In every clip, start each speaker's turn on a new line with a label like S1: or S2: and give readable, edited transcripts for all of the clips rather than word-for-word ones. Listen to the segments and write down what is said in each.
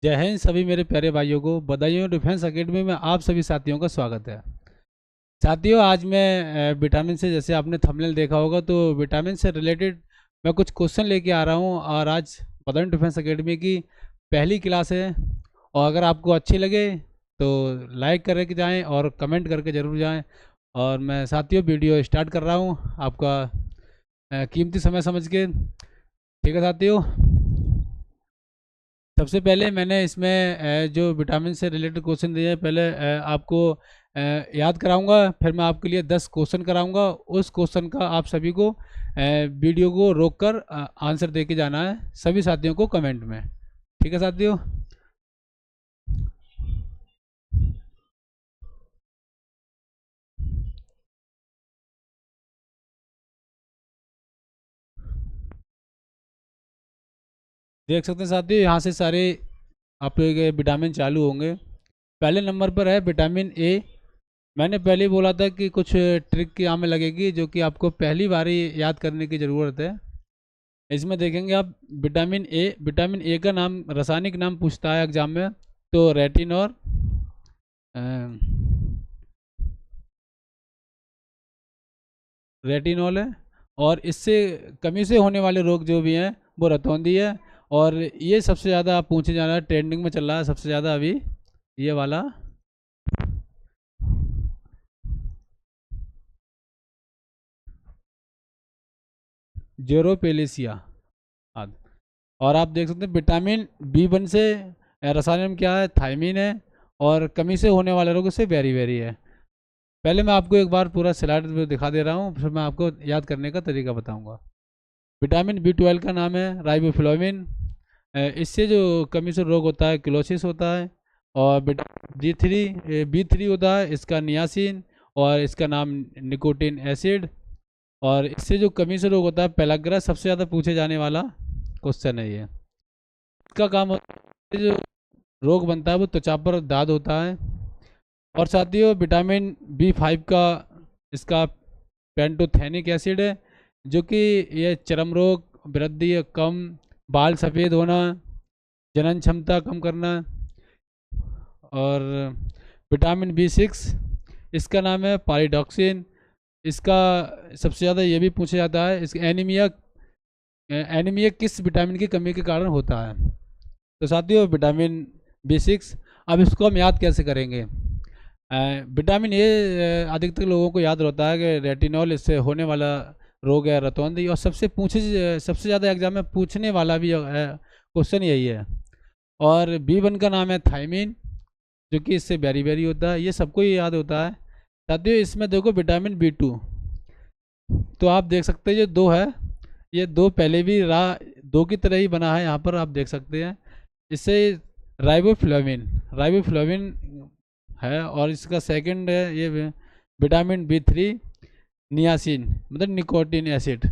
S1: जय हिंद सभी मेरे प्यारे भाइयों को। बधाइयों डिफेंस एकेडमी में आप सभी साथियों का स्वागत है। साथियों, आज मैं विटामिन से, जैसे आपने थंबनेल देखा होगा, तो विटामिन से रिलेटेड मैं कुछ क्वेश्चन लेके आ रहा हूँ। और आज बधाइयों डिफेंस एकेडमी की पहली क्लास है। और अगर आपको अच्छी लगे तो लाइक करके जाएं और कमेंट करके ज़रूर जाएं। और मैं साथियों वीडियो स्टार्ट कर रहा हूँ आपका कीमती समय समझ के। ठीक है साथियों, सबसे पहले मैंने इसमें जो विटामिन से रिलेटेड क्वेश्चन दिए हैं, पहले आपको याद कराऊंगा। फिर मैं आपके लिए 10 क्वेश्चन कराऊंगा। उस क्वेश्चन का आप सभी को वीडियो को रोककर आंसर दे के जाना है सभी साथियों को कमेंट में। ठीक है साथियों, देख सकते हैं साथियों, यहाँ से सारे आप लोगों के विटामिन चालू होंगे। पहले नंबर पर है विटामिन ए। मैंने पहले ही बोला था कि कुछ ट्रिक की यहाँ में लगेगी जो कि आपको पहली बार ही याद करने की ज़रूरत है। इसमें देखेंगे आप विटामिन ए का नाम, रासायनिक नाम पूछता है एग्जाम में, तो रेटिनॉल, रेटिनॉल है। और इससे कमी से होने वाले रोग जो भी हैं वो रतौंधी है। और ये सबसे ज़्यादा पूछे जाना है, ट्रेंडिंग में चल रहा है सबसे ज़्यादा अभी ये वाला जेरोपेलेसिया आदि। और आप देख सकते हैं विटामिन बी 1 से रासायनिक नाम क्या है, थायमीन है। और कमी से होने वाले रोग से बेरी बेरी है। पहले मैं आपको एक बार पूरा स्लाइड दिखा दे रहा हूँ, फिर मैं आपको याद करने का तरीका बताऊंगा। विटामिन बी 12 का नाम है राइबोफ्लाविन। इससे जो कमी से रोग होता है क्लोसिस होता है। और विटामिन बी 3 होता है, इसका नियासिन। और इसका नाम निकोटिन एसिड। और इससे जो कमी से रोग होता है पेलाग्रा, सबसे ज़्यादा पूछे जाने वाला क्वेश्चन है ये। इसका काम होता है, जो रोग बनता है वो त्वचा पर दाद होता है। और साथियों, विटामिन बी 5 का, इसका पेंटोथेनिक एसिड है, जो कि ये चर्म रोग, वृद्धि कम, बाल सफ़ेद होना, जनन क्षमता कम करना। और विटामिन बी 6, इसका नाम है पारिडॉक्सिन। इसका सबसे ज़्यादा ये भी पूछा जाता है, इसका एनीमिया, एनीमिया किस विटामिन की कमी के कारण होता है। तो साथियों, विटामिन बी 6, अब इसको हम याद कैसे करेंगे। विटामिन ए अधिकतर लोगों को याद रहता है कि रेटिनॉल, इससे होने वाला रोग है रतौंधी। और सबसे ज़्यादा एग्जाम में पूछने वाला भी क्वेश्चन यही है। और बी 1 का नाम है थायमीन, जो कि इससे बेरी बेरी होता है, ये सबको ही याद होता है। साथियों, इसमें देखो विटामिन बी 2, तो आप देख सकते हैं ये दो है, ये दो पहले भी दो की तरह ही बना है, यहाँ पर आप देख सकते हैं। इससे राइबोफ्लाविन राइबोफ्लाविन है। और इसका सेकंड है ये विटामिन बी 3 नियासिन, मतलब निकोटिन एसिड।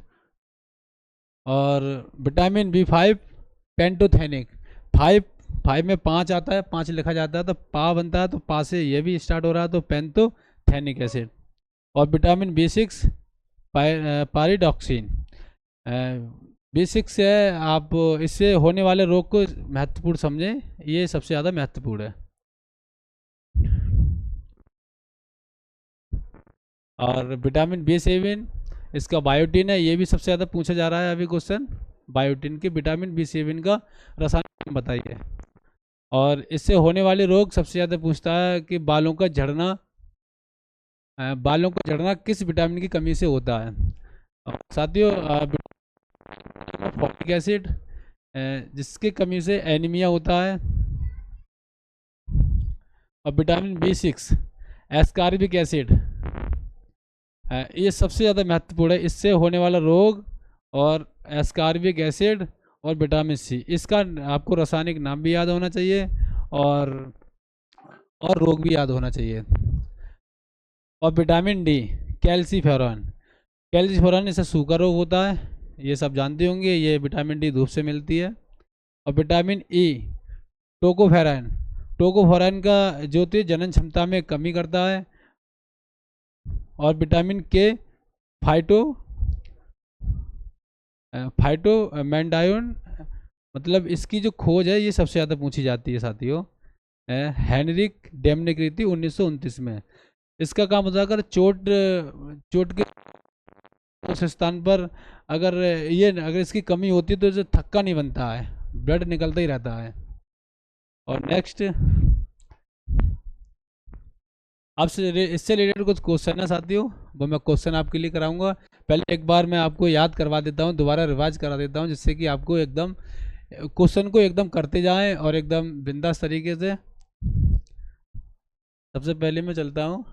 S1: और vitamin B 5 pantothenic. Five five में 5 आता है, 5 लिखा जाता है तो पा बनता है, तो पा से ये भी स्टार्ट हो रहा है, तो पेंटोथेनिक एसिड। और विटामिन बी 6 पारिडॉक्सिन। बी 6 है, आप इससे होने वाले रोग को महत्वपूर्ण समझें, ये सबसे ज़्यादा महत्वपूर्ण है। और विटामिन बी 7, इसका बायोटिन है, ये भी सबसे ज़्यादा पूछा जा रहा है अभी क्वेश्चन। बायोटिन के विटामिन बी 7 का रासायनिक नाम बताइए। और इससे होने वाले रोग सबसे ज़्यादा पूछता है कि बालों का झड़ना, बालों का झड़ना किस विटामिन की कमी से होता है। और साथियों, फॉलिक एसिड, जिसकी कमी से एनीमिया होता है। और विटामिन बी 6 एस्कॉर्बिक एसिड, ये सबसे ज़्यादा महत्वपूर्ण है, इससे होने वाला रोग। और एस्कॉर्बिक एसिड और विटामिन सी, इसका आपको रासायनिक नाम भी याद होना चाहिए। और रोग भी याद होना चाहिए। और विटामिन डी, कैल्सीफेरॉन। कैल्सीफेरॉन, इससे सूखा रोग होता है, ये सब जानते होंगे, ये विटामिन डी धूप से मिलती है। और विटामिन ई, टोकोफेरॉन। टोकोफेरॉन का जो होती है जनन क्षमता में कमी करता है। और विटामिन के, फाइटो फाइटोमेंडायोन, मतलब इसकी जो खोज है ये सबसे ज़्यादा पूछी जाती है साथियों, हेनरिक डेम ने करी थी 1929 में। इसका काम होता है अगर चोट चोट के उस स्थान पर अगर इसकी कमी होती है तो इसे थक्का नहीं बनता है, ब्लड निकलता ही रहता है। और नेक्स्ट आपसे इससे रिलेटेड कुछ क्वेश्चन है साथियों, वो मैं क्वेश्चन आपके लिए कराऊंगा। पहले एक बार मैं आपको याद करवा देता हूँ, दोबारा रिवाइज करा देता हूँ, जिससे कि आपको एकदम क्वेश्चन को एकदम करते जाएं और एकदम बिंदास तरीके से। सबसे पहले मैं चलता हूँ,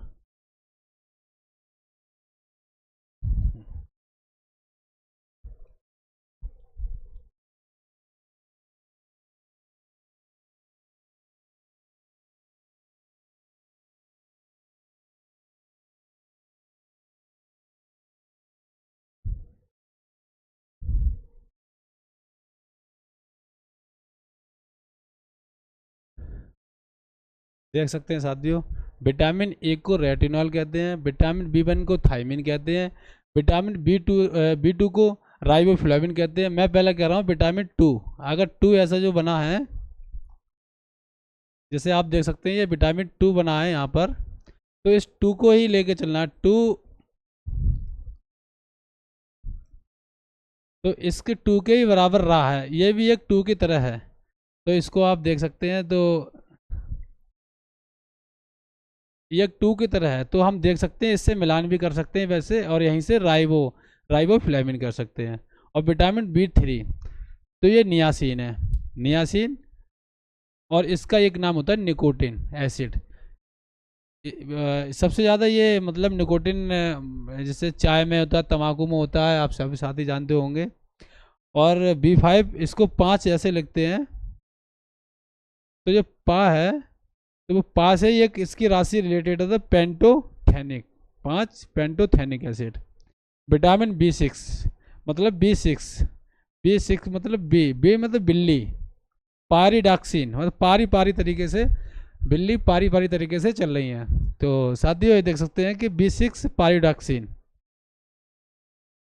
S1: देख सकते हैं साथियों, विटामिन ए को रेटिनॉल कहते हैं, विटामिन बी1 को थायमिन कहते हैं, विटामिन बी टू को राइबोफ्लाविन कहते हैं। मैं पहले कह रहा हूँ विटामिन टू, अगर टू ऐसा जो बना है, जैसे आप देख सकते हैं ये विटामिन टू बना है यहाँ पर, तो इस टू को ही लेके चलना है। टू, तो इसके टू के ही बराबर रहा है, ये भी एक टू की तरह है, तो इसको आप देख सकते हैं। तो ये एक टू की तरह है, तो हम देख सकते हैं इससे मिलान भी कर सकते हैं वैसे, और यहीं से राइबोफ्लाविन कर सकते हैं। और विटामिन बी3, तो ये नियासिन है, नियासिन, और इसका एक नाम होता है निकोटिन एसिड। सबसे ज़्यादा ये मतलब निकोटिन जैसे चाय में होता है, तंबाकू में होता है, आप सभी साथी जानते होंगे। और बी5 इसको 5 ऐसे लिखते हैं, तो जो पा है, तो वो पा से एक इसकी राशि रिलेटेड है, pantothenic, 5 pantothenic acid. Vitamin B6 मतलब बी सिक्स मतलब बी मतलब बिल्ली, पारीडाक्सिन मतलब पारी पारी तरीके से, बिल्ली पारी पारी तरीके से चल रही हैं। तो साथियों ये देख सकते हैं कि बी6 पारीडाक्सिन।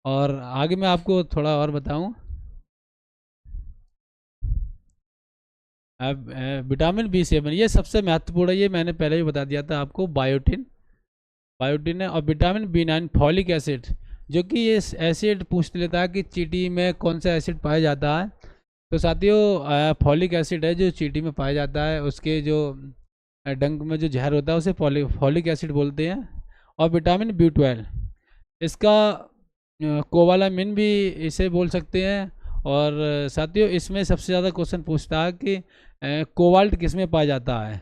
S1: और आगे मैं आपको थोड़ा और बताऊं, अब विटामिन बी7 ये सबसे महत्वपूर्ण है, ये मैंने पहले ही बता दिया था आपको, बायोटिन, बायोटिन है। और विटामिन बी9 फॉलिक एसिड, जो कि ये एसिड पूछ लेता है कि चींटी में कौन सा एसिड पाया जाता है, तो साथियों फॉलिक एसिड है जो चींटी में पाया जाता है, उसके जो डंक में जो जहर होता है उसे फॉलिक एसिड बोलते हैं। और विटामिन बी12, इसका कोवालामिन भी इसे बोल सकते हैं। और साथियों इसमें सबसे ज़्यादा क्वेश्चन पूछता है कि कोबाल्ट किस में पाया जाता है,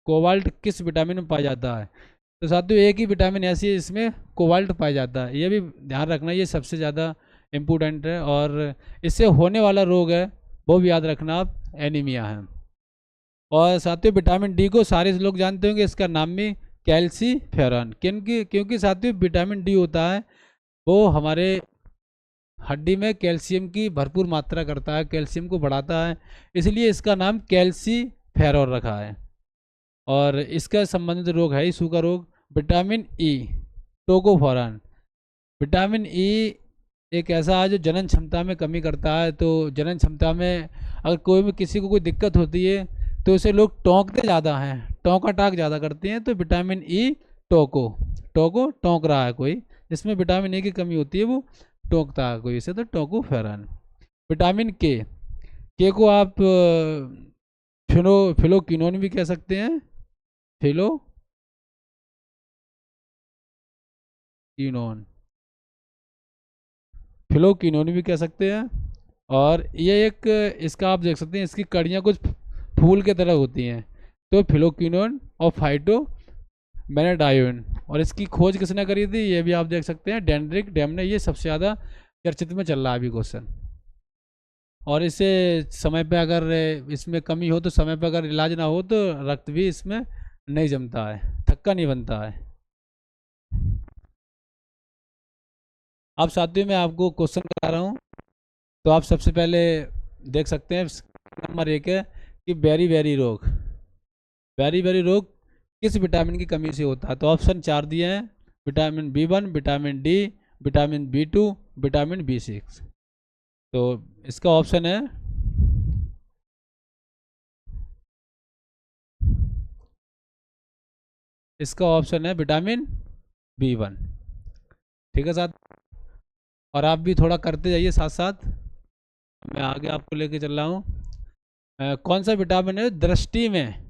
S1: कोबाल्ट किस विटामिन में पाया जाता है। तो साथियों एक ही विटामिन ऐसी है इसमें कोबाल्ट पाया जाता है, ये भी ध्यान रखना, ये सबसे ज़्यादा इम्पोर्टेंट है। और इससे होने वाला रोग है वो भी याद रखना आप, एनीमिया है। और साथियों विटामिन डी को सारे लोग जानते होंगे, इसका नाम भी कैल्सीफेरॉन, क्योंकि साथियों विटामिन डी होता है वो हमारे हड्डी में कैल्शियम की भरपूर मात्रा करता है, कैल्शियम को बढ़ाता है, इसलिए इसका नाम कैल्सीफेरॉन रखा है। और इसका संबंधित रोग है सूखा रोग। विटामिन ई, टोकोफोरान, विटामिन ई एक ऐसा है जो जनन क्षमता में कमी करता है, तो जनन क्षमता में अगर कोई भी किसी को कोई दिक्कत होती है तो उसे लोग टोंकते ज़्यादा हैं, टोंका टाक ज़्यादा करते हैं, तो विटामिन ई टोंक रहा है कोई, जिसमें विटामिन ए की कमी होती है वो टोंकता है कोई इसे, तो टोकोफेरॉन। विटामिन के को आप फिलोक्विनोन भी कह सकते हैं, फिलोक्विनोन, फिलोक्विनोन भी कह सकते हैं। और ये एक इसका आप देख सकते हैं, इसकी कड़ियाँ कुछ फूल के तरह होती हैं, तो फिलोक्विनोन और फाइटो बेनेडायोन। और इसकी खोज किसने करी थी ये भी आप देख सकते हैं, डेनड्रिक डेम ने। ये सबसे ज़्यादा चर्चित में चल रहा है अभी क्वेश्चन। और इसे समय पे अगर इसमें कमी हो तो समय पे अगर इलाज ना हो तो रक्त भी इसमें नहीं जमता है, थक्का नहीं बनता है। अब साथियों में आपको क्वेश्चन करा रहा हूँ, तो आप सबसे पहले देख सकते हैं नंबर 1 है कि बेरी बेरी रोग किस विटामिन की कमी से होता है। तो ऑप्शन 4 दिए हैं, vitamin B1, vitamin D, vitamin B2, vitamin B6। तो इसका ऑप्शन है विटामिन B1। ठीक है साथ, और आप भी थोड़ा करते जाइए साथ साथ, मैं आगे आपको लेके चल रहा हूँ। कौन सा विटामिन है दृष्टि में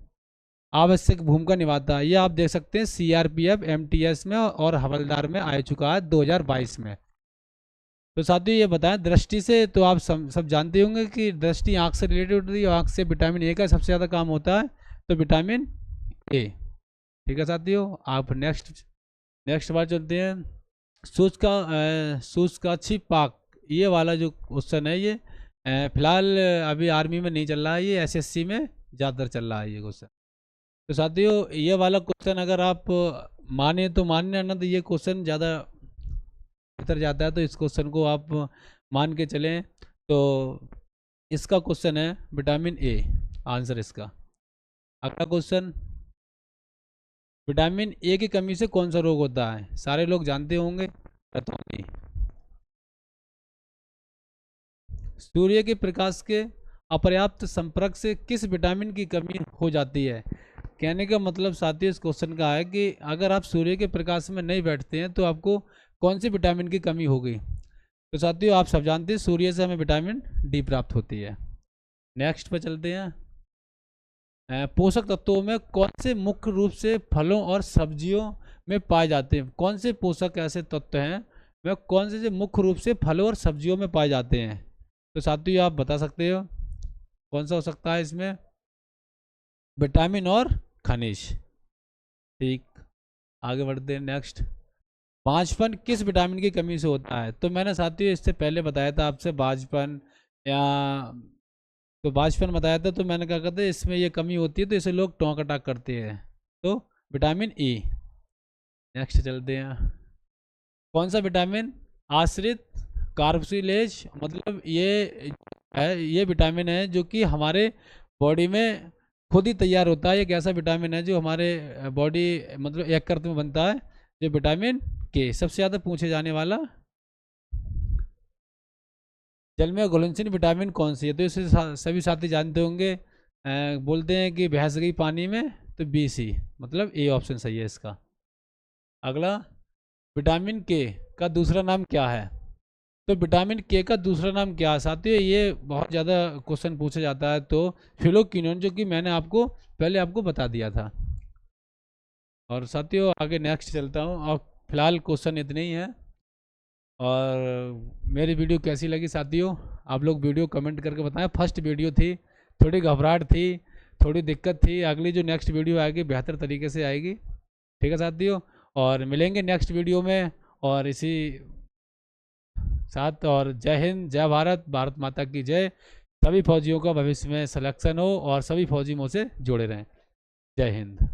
S1: आवश्यक भूमिका निभाता है? ये आप देख सकते हैं CRPF MTS में और हवलदार में आ चुका है 2022 में। तो साथियों ये बताएं, दृष्टि से तो आप सब जानते होंगे कि दृष्टि आँख से रिलेटेड होती है, आँख से विटामिन ए का सबसे ज़्यादा काम होता है, तो विटामिन ए। ठीक है साथियों, आप नेक्स्ट बार चलते हैं। सूचकाक्षी पाक, ये वाला जो क्वेश्चन है, ये फिलहाल अभी आर्मी में नहीं चल रहा है, ये SSC में ज़्यादातर चल रहा है ये क्वेश्चन। तो साथियों ये वाला क्वेश्चन अगर आप माने तो मानना, ना तो ये क्वेश्चन ज़्यादा बेहतर जाता है, तो इस क्वेश्चन को आप मान के चलें। तो इसका क्वेश्चन है विटामिन ए, आंसर इसका। अगला क्वेश्चन, विटामिन ए की कमी से कौन सा रोग होता है? सारे लोग जानते होंगे, रतौंधी। सूर्य के प्रकाश के अपर्याप्त संपर्क से किस विटामिन की कमी हो जाती है? कहने का मतलब साथियों इस क्वेश्चन का है कि अगर आप सूर्य के प्रकाश में नहीं बैठते हैं तो आपको कौन सी विटामिन की कमी होगी? तो साथियों आप सब जानते हैं सूर्य से हमें विटामिन डी प्राप्त होती है। नेक्स्ट पे चलते हैं। पोषक तत्वों में कौन से मुख्य रूप से फलों और सब्जियों में पाए जाते हैं? कौन से पोषक ऐसे तत्व हैं वे कौन से मुख्य रूप से फलों और सब्जियों में पाए जाते हैं? तो साथियों आप बता सकते हो कौन सा हो सकता है इसमें? विटामिन और खनिज। ठीक, आगे बढ़ते हैं। नेक्स्ट, बांझपन किस विटामिन की कमी से होता है? तो मैंने साथियों इससे पहले बताया था आपसे बांझपन या तो बांझपन बताया था, तो मैंने क्या कहते हैं इसमें ये कमी होती है तो इसे लोग टोंक अटैक करते हैं, तो विटामिन ई। नेक्स्ट चलते हैं। कौन सा विटामिन आश्रित कार्बोक्सिलेज, मतलब ये विटामिन है जो कि हमारे बॉडी में खुद ही तैयार होता है। एक ऐसा विटामिन है जो हमारे बॉडी मतलब एक कर्त में बनता है, जो विटामिन के। सबसे ज़्यादा पूछे जाने वाला, जल में घुलनशील विटामिन कौन सी है? तो इसे सभी साथी जानते होंगे। बोलते हैं कि भैंस गई पानी में, तो BC, मतलब ए ऑप्शन सही है इसका। अगला, विटामिन के का दूसरा नाम क्या है? तो विटामिन के का दूसरा नाम क्या है साथियों? ये बहुत ज़्यादा क्वेश्चन पूछा जाता है। तो फिलोक्विनोन, जो कि मैंने आपको पहले बता दिया था। और साथियों आगे नेक्स्ट चलता हूँ, और फिलहाल क्वेश्चन इतने ही हैं। और मेरी वीडियो कैसी लगी साथियों, आप लोग वीडियो कमेंट करके बताएं। फर्स्ट वीडियो थी, थोड़ी घबराहट थी, थोड़ी दिक्कत थी। अगली जो नेक्स्ट वीडियो आएगी बेहतर तरीके से आएगी। ठीक है साथियों, और मिलेंगे नेक्स्ट वीडियो में और इसी साथ। और जय हिंद, जय भारत, भारत माता की जय। सभी फौजियों का भविष्य में सिलेक्शन हो और सभी फौजी मुझसे जुड़े रहें। जय हिंद।